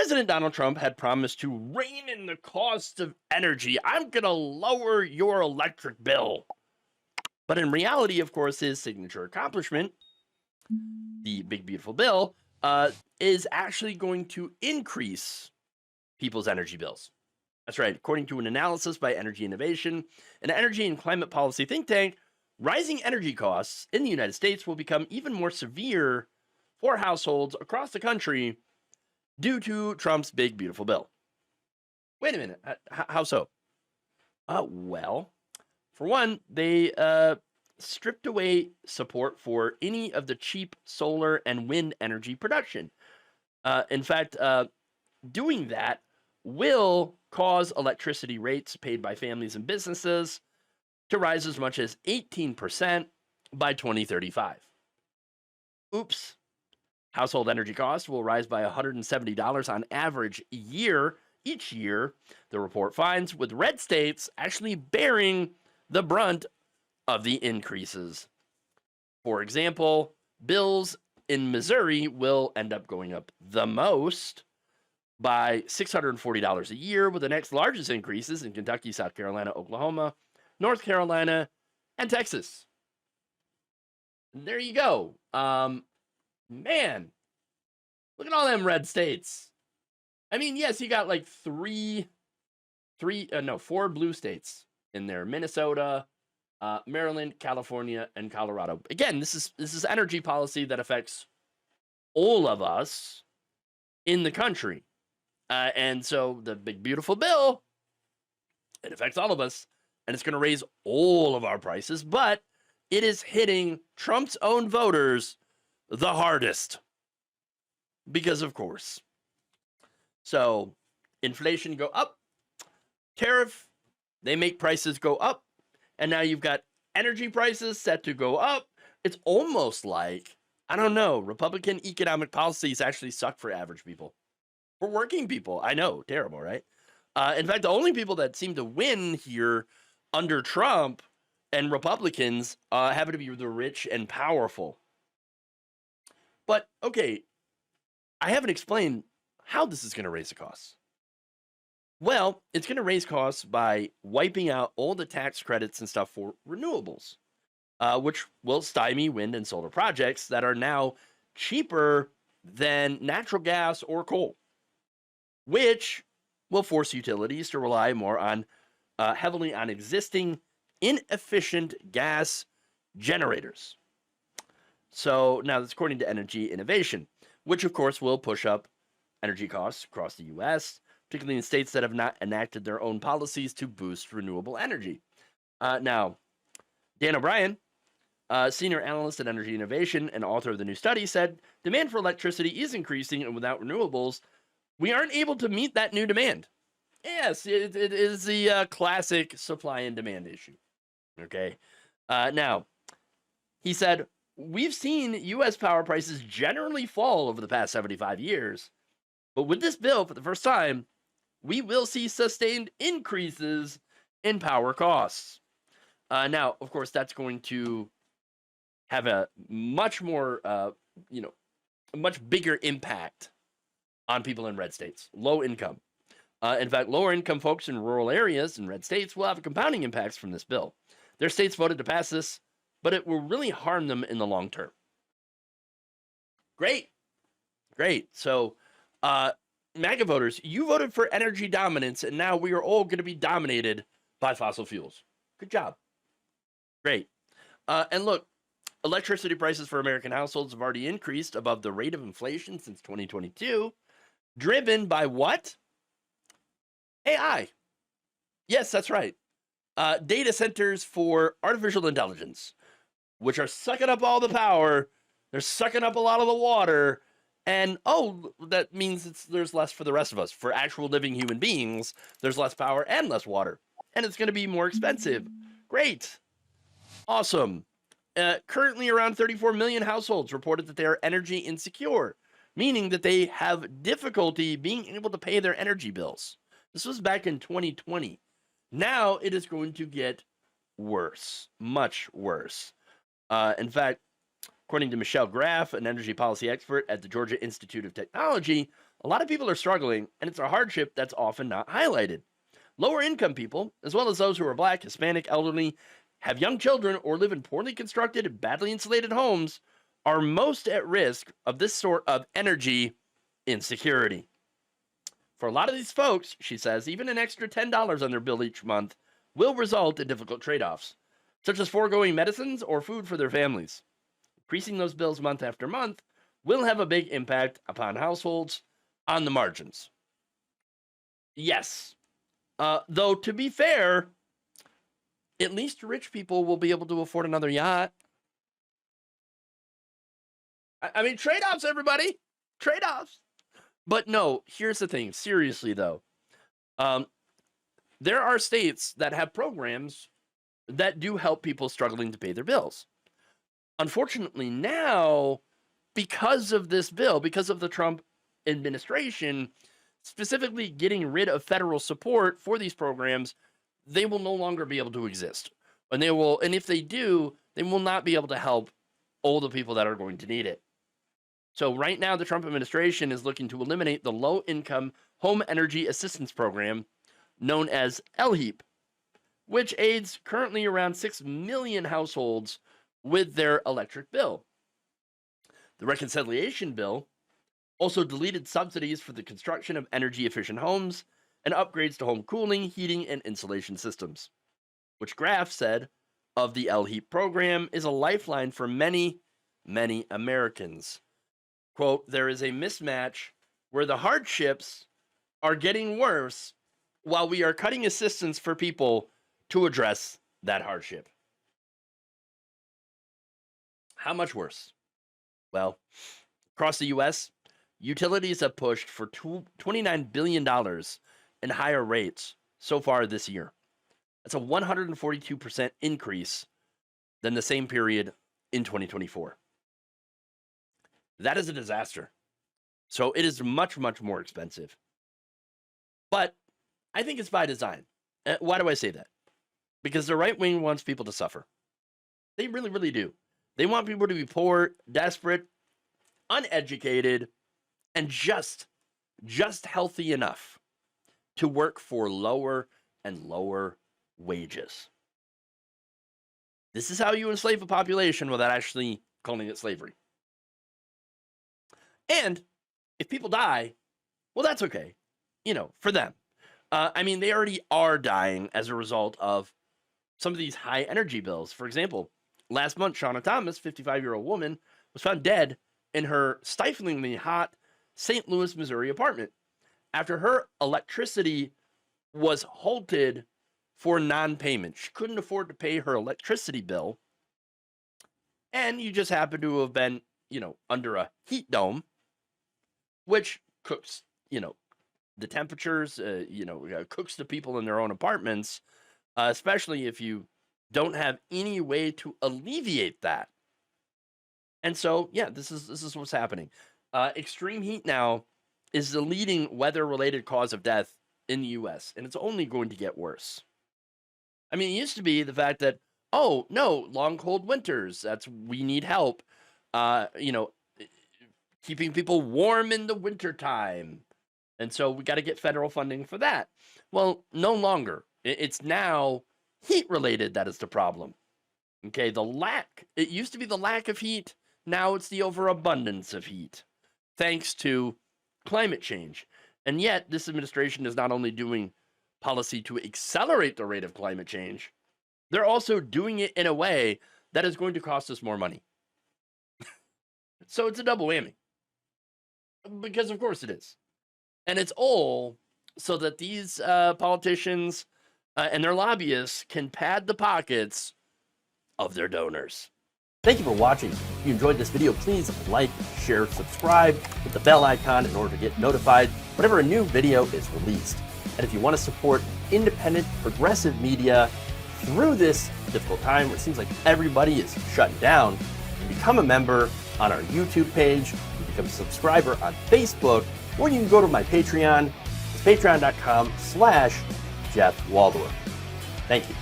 President Donald Trump had promised to rein in the cost of energy. I'm going to lower your electric bill. But in reality, of course, his signature accomplishment, the big, beautiful bill, is actually going to increase people's energy bills. That's right. According to an analysis by Energy Innovation, an energy and climate policy think tank, rising energy costs in the United States will become even more severe for households across the country due to Trump's big, beautiful bill. Wait a minute. How so? Well, for one, they stripped away support for any of the cheap solar and wind energy production. In fact, doing that will cause electricity rates paid by families and businesses to rise as much as 18% by 2035. Oops. Household energy costs will rise by $170 on average each year, the report finds, with red states actually bearing the brunt of the increases. For example, bills in Missouri will end up going up the most by $640 a year, with the next largest increases in Kentucky, South Carolina, Oklahoma, North Carolina, and Texas. There you go. Man, look at all them red states. I mean, yes, you got like four blue states in there: Minnesota, Maryland, California, and Colorado. Again, this is energy policy that affects all of us in the country. And so the big, beautiful bill, it affects all of us, and it's going to raise all of our prices, but it is hitting Trump's own voters the hardest. Because, of course. So, inflation go up, tariff, they make prices go up, and now you've got energy prices set to go up. It's almost like, I don't know, Republican economic policies actually suck for average people. For working people, I know, terrible, right? In fact, the only people that seem to win here under Trump and Republicans happen to be the rich and powerful. But, okay, I haven't explained how this is going to raise the costs. Well, it's going to raise costs by wiping out all the tax credits and stuff for renewables, which will stymie wind and solar projects that are now cheaper than natural gas or coal, which will force utilities to rely more on heavily on existing inefficient gas generators. So now that's according to Energy Innovation, which of course will push up energy costs across the U.S., particularly in states that have not enacted their own policies to boost renewable energy. Now, Dan O'Brien, senior analyst at Energy Innovation and author of the new study, said demand for electricity is increasing, and without renewables, we aren't able to meet that new demand. Yes, it is the classic supply and demand issue. Okay. Now, he said, we've seen U.S. power prices generally fall over the past 75 years, but with this bill, for the first time, we will see sustained increases in power costs. Now, of course, that's going to have a much more, a much bigger impact on people in red states, low income. In fact, lower income folks in rural areas in red states will have compounding impacts from this bill. Their states voted to pass this, but it will really harm them in the long term. Great. So, MAGA voters, you voted for energy dominance, and now we are all going to be dominated by fossil fuels. Good job. Great. And look, electricity prices for American households have already increased above the rate of inflation since 2022, driven by what? AI. Yes, that's right. Data centers for artificial intelligence, which are sucking up all the power. They're sucking up a lot of the water. And, that means there's less for the rest of us. For actual living human beings, there's less power and less water. And it's going to be more expensive. Great. Awesome. Currently, around 34 million households reported that they are energy insecure, meaning that they have difficulty being able to pay their energy bills. This was back in 2020. Now it is going to get worse, much worse. In fact, according to Michelle Graff, an energy policy expert at the Georgia Institute of Technology, a lot of people are struggling, and it's a hardship that's often not highlighted. Lower income people, as well as those who are Black, Hispanic, elderly, have young children, or live in poorly constructed and badly insulated homes, are most at risk of this sort of energy insecurity. For a lot of these folks, she says, even an extra $10 on their bill each month will result in difficult trade-offs, such as foregoing medicines or food for their families. Increasing those bills month after month will have a big impact upon households on the margins. Yes. Though, to be fair, at least rich people will be able to afford another yacht. I mean, trade-offs, everybody. Trade-offs. But no, here's the thing. Seriously, though. There are states that have programs that do help people struggling to pay their bills. Unfortunately, now, because of this bill, because of the Trump administration, specifically getting rid of federal support for these programs, they will no longer be able to exist. And if they do, they will not be able to help all the people that are going to need it. So right now, the Trump administration is looking to eliminate the low-income home energy assistance program known as LHEAP, which aids currently around 6 million households with their electric bill. The reconciliation bill also deleted subsidies for the construction of energy-efficient homes and upgrades to home cooling, heating, and insulation systems, which Graff said of the LHEAP program is a lifeline for many, many Americans. Quote, there is a mismatch where the hardships are getting worse while we are cutting assistance for people to address that hardship. How much worse? Well, across the U.S., utilities have pushed for $29 billion in higher rates so far this year. That's a 142% increase than the same period in 2024. That is a disaster. So it is much, much more expensive. But I think it's by design. Why do I say that? Because the right wing wants people to suffer. They really, really do. They want people to be poor, desperate, uneducated, and just healthy enough to work for lower and lower wages. This is how you enslave a population without actually calling it slavery. And if people die, well, that's okay, for them. I mean, they already are dying as a result of some of these high energy bills. For example, last month, Shauna Thomas, 55-year-old woman, was found dead in her stiflingly hot St. Louis, Missouri apartment after her electricity was halted for non-payment. She couldn't afford to pay her electricity bill, and you just happen to have been, under a heat dome, which cooks, the temperatures, cooks the people in their own apartments, especially if you don't have any way to alleviate that. And so, yeah, this is what's happening. Extreme heat now is the leading weather-related cause of death in the U.S., and it's only going to get worse. I mean, it used to be the fact that, oh, no, long, cold winters, we need help, keeping people warm in the wintertime. And so we got to get federal funding for that. Well, no longer. It's now heat-related that is the problem. Okay, it used to be the lack of heat. Now it's the overabundance of heat, thanks to climate change. And yet, this administration is not only doing policy to accelerate the rate of climate change, they're also doing it in a way that is going to cost us more money. So it's a double whammy. Because of course it is. And it's all so that these politicians and their lobbyists can pad the pockets of their donors. Thank you for watching. If you enjoyed this video, please like, share, subscribe, hit the bell icon in order to get notified whenever a new video is released. And if you want to support independent, progressive media through this difficult time where it seems like everybody is shutting down, you can become a member on our YouTube page, you become a subscriber on Facebook, or you can go to my Patreon. It's patreon.com/Jeff Waldorf. Thank you.